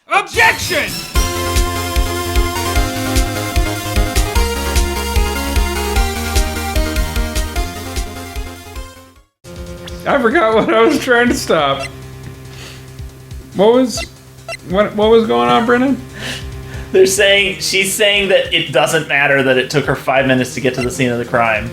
Objection! I forgot what I was trying to stop. What was going on, Brennan? She's saying that it doesn't matter that it took her 5 minutes to get to the scene of the crime.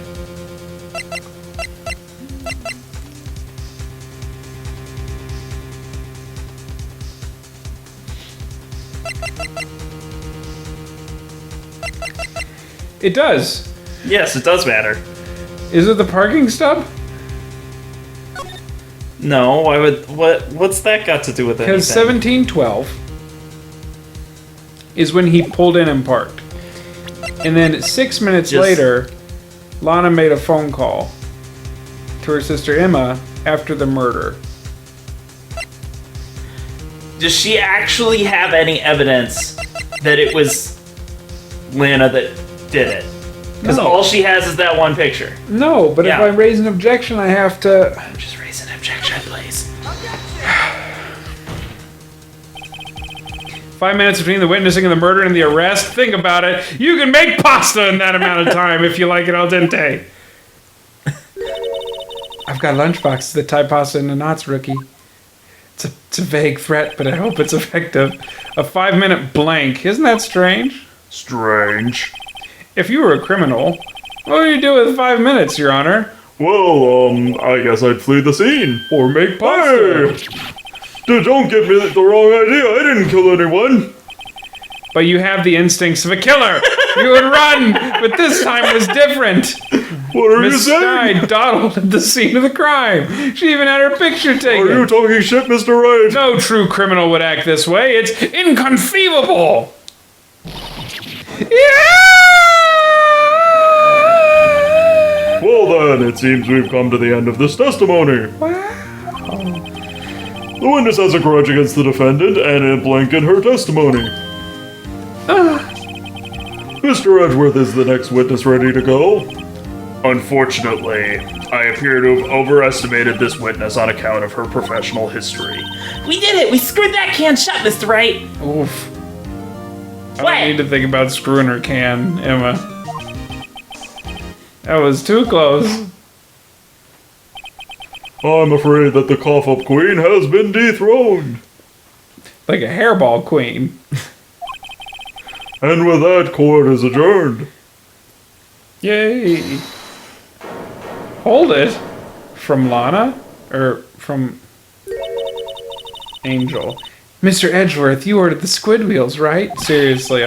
It does. Yes, it does matter. Is it the parking stop? No, why would what's that got to do with anything? Because 1712 is when he pulled in and parked. And then 6 minutes later, Lana made a phone call to her sister Emma after the murder. Does she actually have any evidence that it was Lana that did it? Because all she has is that one picture. No, but if I raise an objection, I have to... Just raise an objection, please. 5 minutes between the witnessing of the murder and the arrest. Think about it. You can make pasta in that amount of time if you like it al dente. I've got lunchboxes that tie pasta into knots, rookie. It's a vague threat, but I hope it's effective. A 5-minute blank. Isn't that strange? Strange. If you were a criminal, what would you do with 5 minutes, Your Honor? Well, I guess I'd flee the scene. Or make pasta. Hey! Dude, don't get me the wrong idea. I didn't kill anyone. But you have the instincts of a killer. You would run, but this time was different. What are you Miss saying? Stein dawdled at the scene of the crime. She even had her picture taken. Are you talking shit, Mr. Wright? No true criminal would act this way. It's inconceivable. Yeah! Well then, it seems we've come to the end of this testimony. Wow. The witness has a grudge against the defendant and a blank in her testimony. Mr. Edgeworth is the next witness ready to go. Unfortunately, I appear to have overestimated this witness on account of her professional history. We did it! We screwed that can shut, Mr. Wright! Oof. I What? don't need to think about screwing her can, Emma. That was too close. I'm afraid that the cough-up queen has been dethroned. Like a hairball queen. And with that, court is adjourned. Yay. Hold it. From Lana? Or from... Angel. Mr. Edgeworth, you ordered the squid wheels, right? Seriously,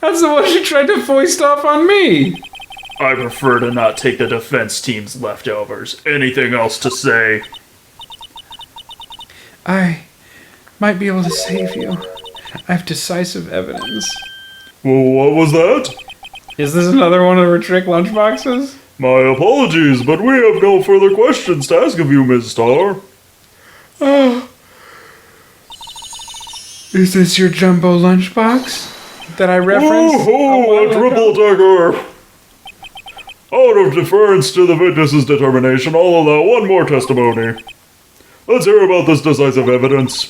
That's the one she tried to foist off on me! I prefer to not take the defense team's leftovers. Anything else to say? I might be able to save you. I have decisive evidence. Well, what was that? Is this another one of her trick lunchboxes? My apologies, but we have no further questions to ask of you, Ms. Starr. Is this your jumbo lunchbox that I referenced? Oh, a triple-decker! Out of deference to the witness's determination, I'll allow one more testimony. Let's hear about this decisive evidence.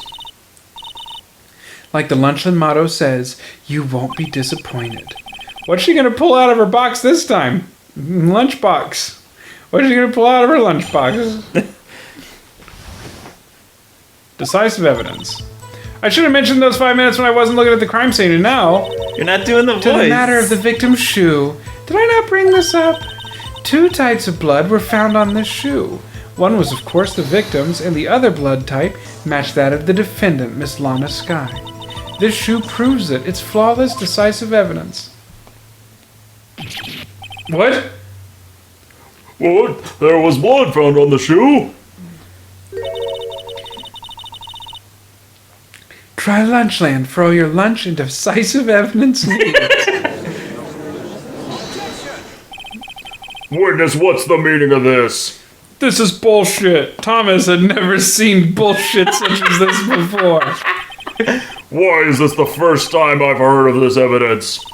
Like the Lunchland motto says, you won't be disappointed. What's she gonna pull out of her box this time? Lunchbox. What's she gonna pull out of her lunchbox? Decisive evidence. I should have mentioned those 5 minutes when I wasn't looking at the crime scene, and now... You're not doing the voice. To the matter of the victim's shoe. Did I not bring this up? 2 types of blood were found on this shoe. One was, of course, the victim's, and the other blood type matched that of the defendant, Miss Lana Skye. This shoe proves it. It's flawless, decisive evidence. What? What? There was blood found on the shoe? Try Lunchland for all your lunch and decisive evidence needs. Witness, what's the meaning of this? This is bullshit. Thomas had never seen bullshit such as this before. Why is this the first time I've heard of this evidence?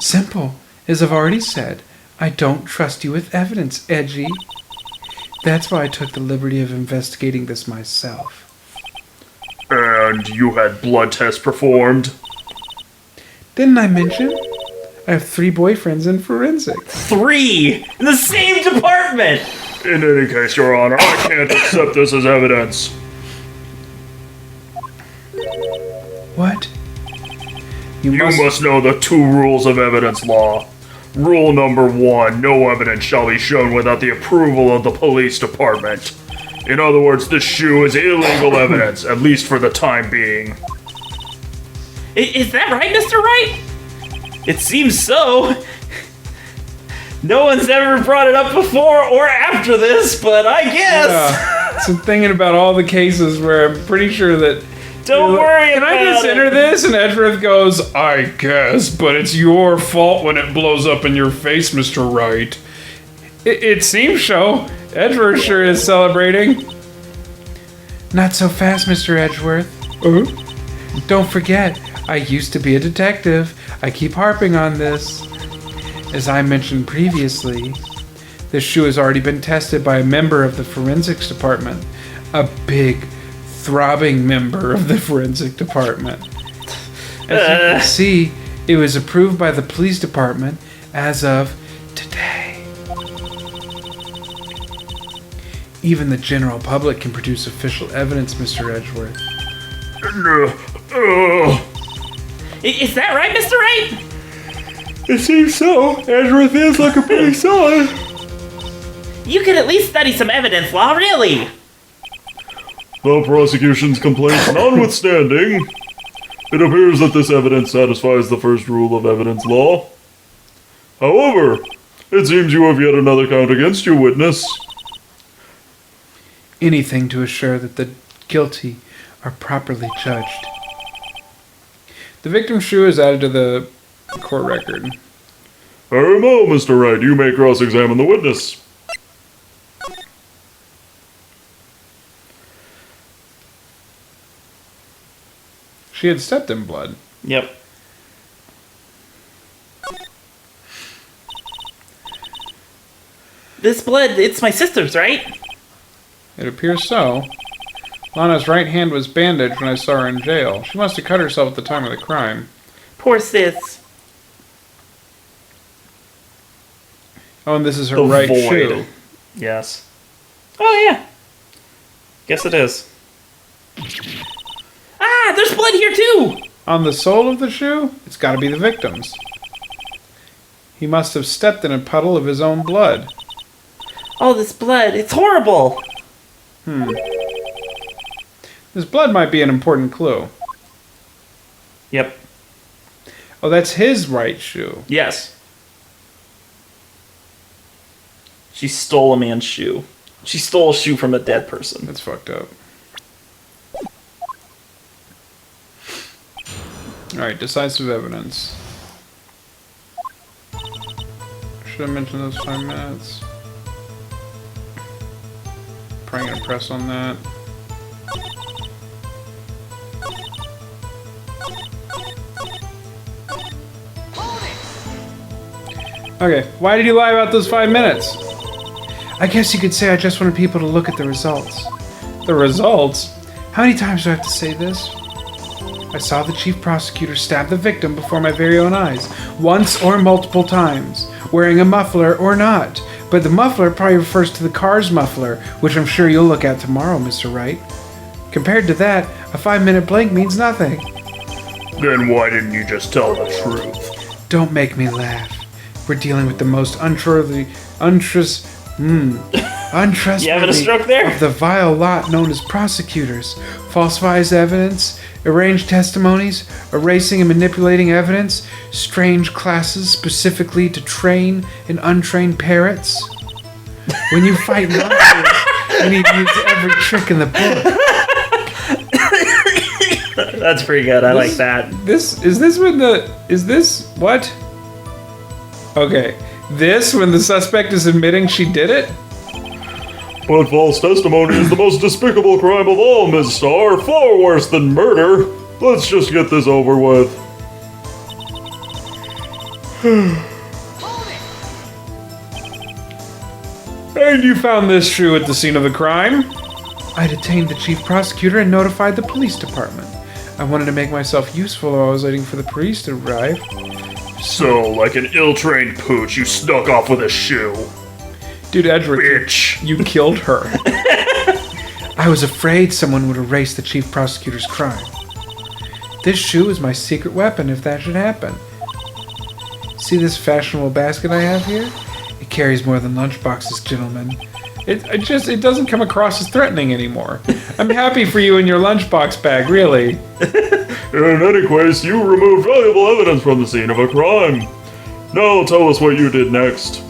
Simple. As I've already said, I don't trust you with evidence, Edgy. That's why I took the liberty of investigating this myself. And you had blood tests performed? Didn't I mention? I have 3 boyfriends in forensics. 3 in the same department. In any case, Your Honor, I can't accept this as evidence. What? You must know the 2 rules of evidence law. Rule number 1, no evidence shall be shown without the approval of the police department. In other words, this shoe is illegal evidence, at least for the time being. Is that right, Mr. Wright? It seems so. No one's ever brought it up before or after this, but I guess. So I'm thinking about all the cases where I'm pretty sure that. Don't worry Can about I just enter this? And Edgeworth goes, I guess, but it's your fault when it blows up in your face, Mr. Wright. It seems so. Edgeworth sure is celebrating. Not so fast, Mr. Edgeworth. Don't forget, I used to be a detective. I keep harping on this. As I mentioned previously, this shoe has already been tested by a member of the forensics department. A big, throbbing member of the forensic department. As you can see, it was approved by the police department as of today. Even the general public can produce official evidence, Mr. Edgeworth. Is that right, Mr. Wright? It seems so. Edgeworth is looking pretty solid. You could at least study some evidence law, really. The prosecution's complaints notwithstanding, it appears that this evidence satisfies the first rule of evidence law. However, it seems you have yet another count against you, witness. Anything to assure that the guilty are properly judged. The victim's shoe is added to the court record. Very well, Mr. Wright, you may cross-examine the witness. She had stepped in blood. Yep. This blood, it's my sister's, right? It appears so. Lana's right hand was bandaged when I saw her in jail. She must have cut herself at the time of the crime. Poor sis. Oh, and this is her The right void. shoe. Yes. Oh, yeah. Guess it is. Ah, there's blood here, too! On the sole of the shoe, it's got to be the victim's. He must have stepped in a puddle of his own blood. Oh, this blood, it's horrible! This blood might be an important clue. Yep. Oh, that's his right shoe. Yes. She stole a man's shoe. She stole a shoe from a dead person. That's fucked up. Alright, decisive evidence. Should I mention those 5 minutes? Probably gonna press on that. Okay, why did you lie about those 5 minutes? I guess you could say I just wanted people to look at the results. The results? How many times do I have to say this? I saw the chief prosecutor stab the victim before my very own eyes, once or multiple times, wearing a muffler or not. But the muffler probably refers to the car's muffler, which I'm sure you'll look at tomorrow, Mr. Wright. Compared to that, a 5-minute blank means nothing. Then why didn't you just tell the truth? Don't make me laugh. We're dealing with the most untrustworthy You having a stroke there? of the vile lot known as prosecutors. Falsifies evidence, arrange testimonies, erasing and manipulating evidence, strange classes specifically to train and untrained parrots. When you fight monsters, you need to use every trick in the book. That's pretty good. I like that. What? Okay. This when the suspect is admitting she did it? But false testimony is the most despicable crime of all, Ms. Starr. Far worse than murder. Let's just get this over with. And you found this shoe at the scene of the crime? I detained the chief prosecutor and notified the police department. I wanted to make myself useful while I was waiting for the priest to arrive. So, like an ill-trained pooch, you snuck off with a shoe. Dude, Edward, Bitch. you killed her. I was afraid someone would erase the chief prosecutor's crime. This shoe is my secret weapon if that should happen. See this fashionable basket I have here? It carries more than lunchboxes, gentlemen. It doesn't come across as threatening anymore. I'm happy for you and your lunchbox bag, really. In any case, you removed valuable evidence from the scene of a crime. Now tell us what you did next.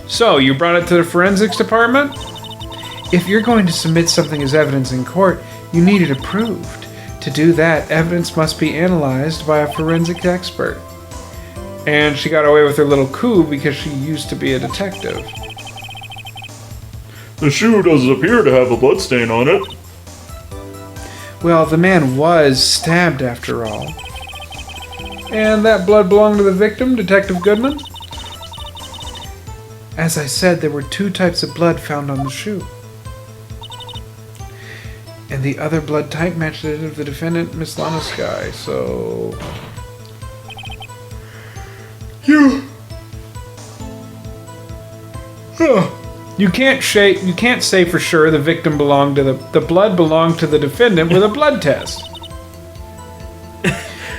So, you brought it to the forensics department? If you're going to submit something as evidence in court, you need it approved. To do that, evidence must be analyzed by a forensic expert. And she got away with her little coup because she used to be a detective. The shoe doesn't appear to have a bloodstain on it. Well, the man was stabbed after all. And that blood belonged to the victim, Detective Goodman? As I said, there were 2 types of blood found on the shoe. And the other blood type matched that of the defendant, Miss Lana Sky, so... You can't say for sure the victim belonged to the blood belonged to the defendant with a blood test.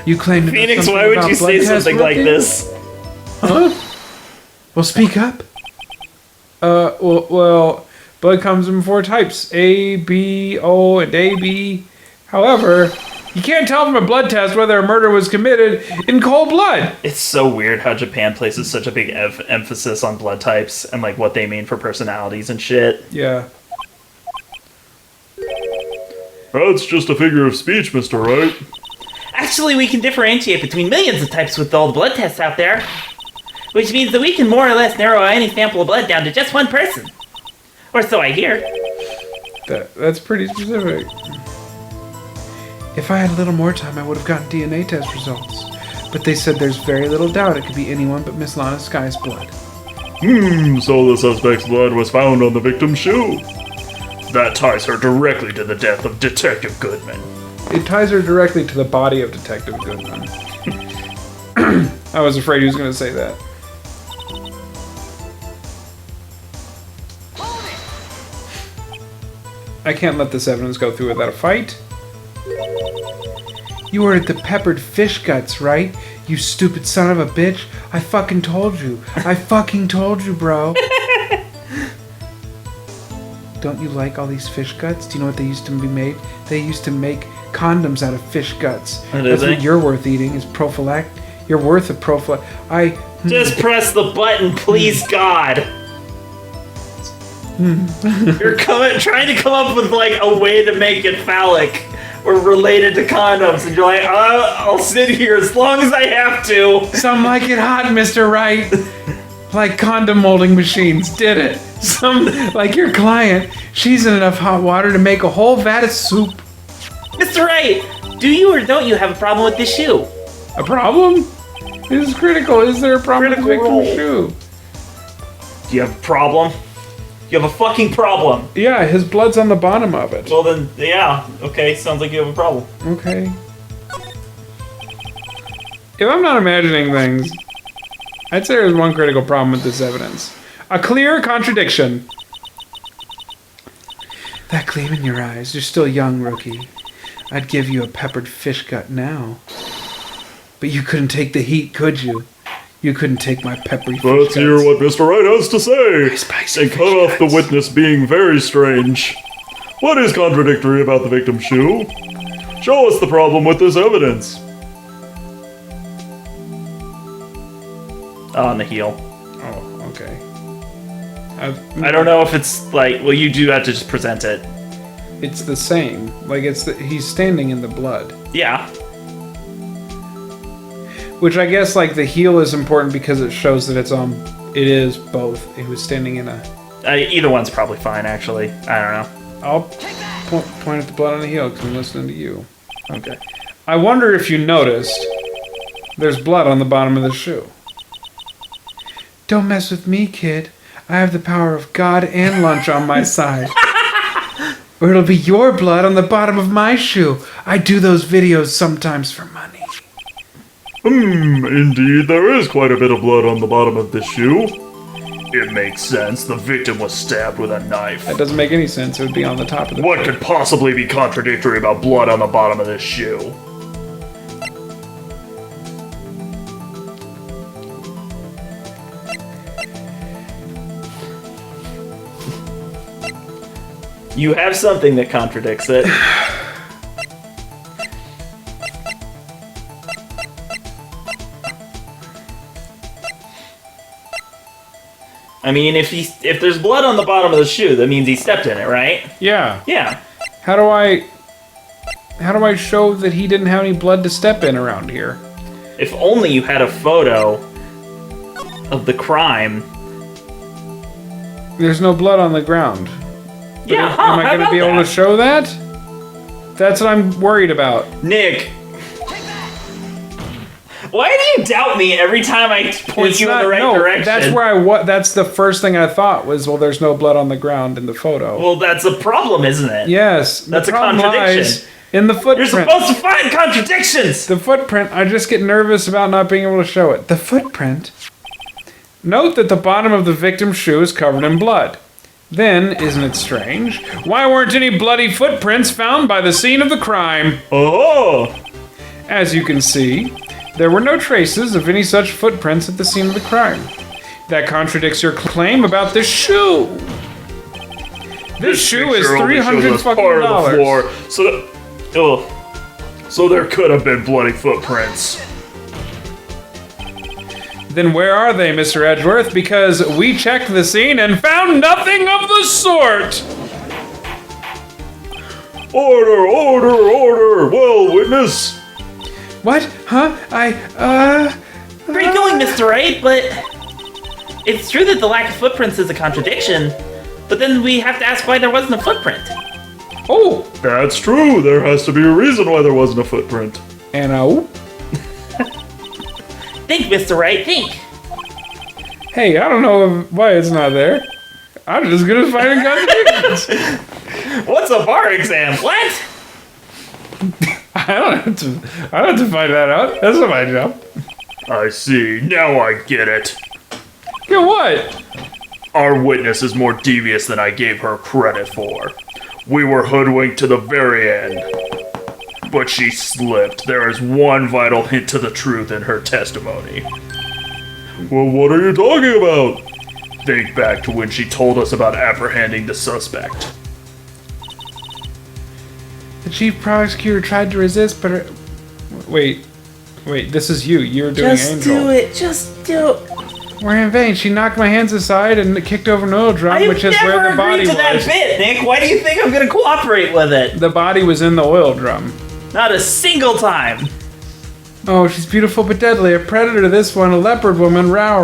You claim to know Phoenix, something why would about you blood say tests, something like rookie? this? Huh? Well, speak up. Well, blood comes in 4 types: A, B, O, and AB. However, you can't tell from a blood test whether a murder was committed in cold blood. It's so weird how Japan places such a big emphasis on blood types and like what they mean for personalities and shit. Yeah. That's just a figure of speech, Mr. Wright. Actually, we can differentiate between millions of types with all the blood tests out there. Which means that we can more or less narrow any sample of blood down to just one person. Or so I hear. That's pretty specific. If I had a little more time, I would have gotten DNA test results. But they said there's very little doubt it could be anyone but Miss Lana Sky's blood. So the suspect's blood was found on the victim's shoe. That ties her directly to the death of Detective Goodman. It ties her directly to the body of Detective Goodman. I was afraid he was going to say that. I can't let this evidence go through without a fight. You ordered the peppered fish guts, right? You stupid son of a bitch. I fucking told you. I fucking told you, bro. Don't you like all these fish guts? Do you know what they used to be made? They used to make condoms out of fish guts. That's what you're worth eating, is prophylact. You're worth a prophylact. Just press the button, please, God. You're trying to come up with like a way to make it phallic or related to condoms, and you're like, I'll sit here as long as I have to. Some like it hot, Mr. Wright. Like condom molding machines did it. Some, like your client, she's in enough hot water to make a whole vat of soup. Mr. Wright, do you or don't you have a problem with this shoe? A problem? This is critical. Is there a problem with the victim's shoe? Do you have a problem? You have a fucking problem. Yeah, his blood's on the bottom of it. Well then, yeah. Okay, sounds like you have a problem. Okay. If I'm not imagining things, I'd say there's one critical problem with this evidence. A clear contradiction. That gleam in your eyes. You're still young, rookie. I'd give you a peppered fish gut now. But you couldn't take the heat, could you? You couldn't take my peppery fish guts. Let's hear what Mr. Wright has to say. Spicy And fish cut off the guts. witness being very strange. What is contradictory about the victim's shoe? Show us the problem with this evidence. On the heel. Oh, okay. I don't know if it's like, well, you do have to just present it. It's the same. Like, he's standing in the blood. Yeah. Which I guess, like, the heel is important because it shows that it is both. He was standing in a... Either one's probably fine, actually. I don't know. I'll point at the blood on the heel because I'm listening to you. Okay. I wonder if you noticed there's blood on the bottom of the shoe. Don't mess with me, kid. I have the power of God and lunch on my side. Or it'll be your blood on the bottom of my shoe. I do those videos sometimes for money. Indeed, there is quite a bit of blood on the bottom of this shoe. It makes sense. The victim was stabbed with a knife. That doesn't make any sense. It would be on the top of the... What could possibly be contradictory about blood on the bottom of this shoe? You have something that contradicts it. I mean, if there's blood on the bottom of the shoe, that means he stepped in it, right? Yeah. Yeah. How do I show that he didn't have any blood to step in around here? If only you had a photo of the crime. There's no blood on the ground. But Yeah, am I going to be able to show that? That's what I'm worried about. Nick. Why do you doubt me every time I point you in the right direction? That's where that's the first thing I thought was, well, there's no blood on the ground in the photo. Well, that's a problem, isn't it? Yes. That's the a problem contradiction. lies in the footprint. You're supposed to find contradictions! The footprint, I just get nervous about not being able to show it. The footprint. Note that the bottom of the victim's shoe is covered in blood. Then, isn't it strange? Why weren't any bloody footprints found by the scene of the crime? Oh! As you can see, there were no traces of any such footprints at the scene of the crime. That contradicts your claim about this shoe. This shoe is $300 fucking dollars. So there could have been bloody footprints. Then where are they, Mr. Edgeworth? Because we checked the scene and found nothing of the sort! Order, order, order! Well, witness! What? Huh? Where are you going, Mr. Wright? But it's true that the lack of footprints is a contradiction, but then we have to ask why there wasn't a footprint. Oh! That's true. There has to be a reason why there wasn't a footprint. And Think, Mr. Wright, think. hey, I don't know why it's not there. I'm just good at finding contradictions. What's a bar exam? What? I don't have to find that out. That's not my job. I see. Now I get it. Get what? Our witness is more devious than I gave her credit for. We were hoodwinked to the very end. But she slipped. There is one vital hint to the truth in her testimony. Well, what are you talking about? Think back to when she told us about apprehending the suspect. The chief prosecutor tried to resist, but wait, this is you. You're doing Angel. Just do it. We're in vain. She knocked my hands aside and kicked over an oil drum, which is where the body was. I've never agreed to that bit, Nick. Why do you think I'm going to cooperate with it? The body was in the oil drum. Not a single time. Oh, she's beautiful but deadly. A predator, this one. A leopard woman. I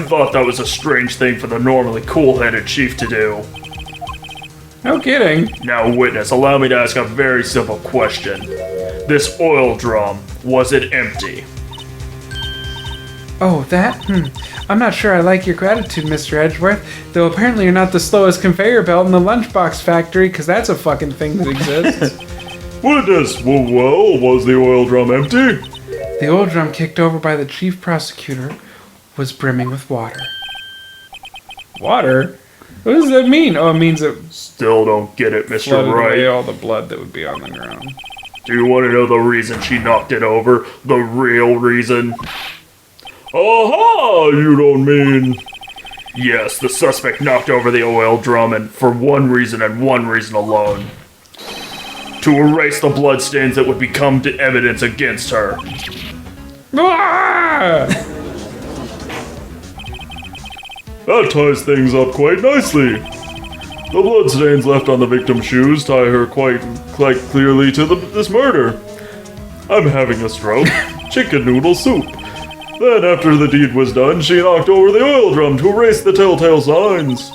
thought that was a strange thing for the normally cool-headed chief to do. No kidding. Now, witness, allow me to ask a very simple question. This oil drum, was it empty? Oh, that? I'm not sure I like your gratitude, Mr. Edgeworth. Though apparently you're not the slowest conveyor belt in the lunchbox factory, because that's a fucking thing that exists. Witness, well, was the oil drum empty? The oil drum kicked over by the chief prosecutor was brimming with water. Water? What does that mean? Oh, it means it Still don't get it, Mr. flooded away Wright. all the blood that would be on the ground. Do you want to know the reason she knocked it over? The real reason? Aha! You don't mean... Yes, the suspect knocked over the oil drum, and for one reason and one reason alone. To erase the bloodstains that would become evidence against her. Ah! That ties things up quite nicely. The bloodstains left on the victim's shoes tie her quite clearly to this murder. I'm having a stroke. Chicken noodle soup. Then, after the deed was done, she knocked over the oil drum to erase the telltale signs.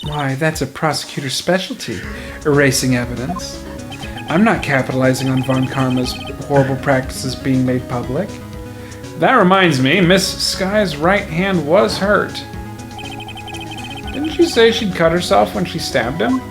Why, that's a prosecutor's specialty, erasing evidence. I'm not capitalizing on Von Karma's horrible practices being made public. That reminds me, Miss Sky's right hand was hurt. Didn't you say she'd cut herself when she stabbed him?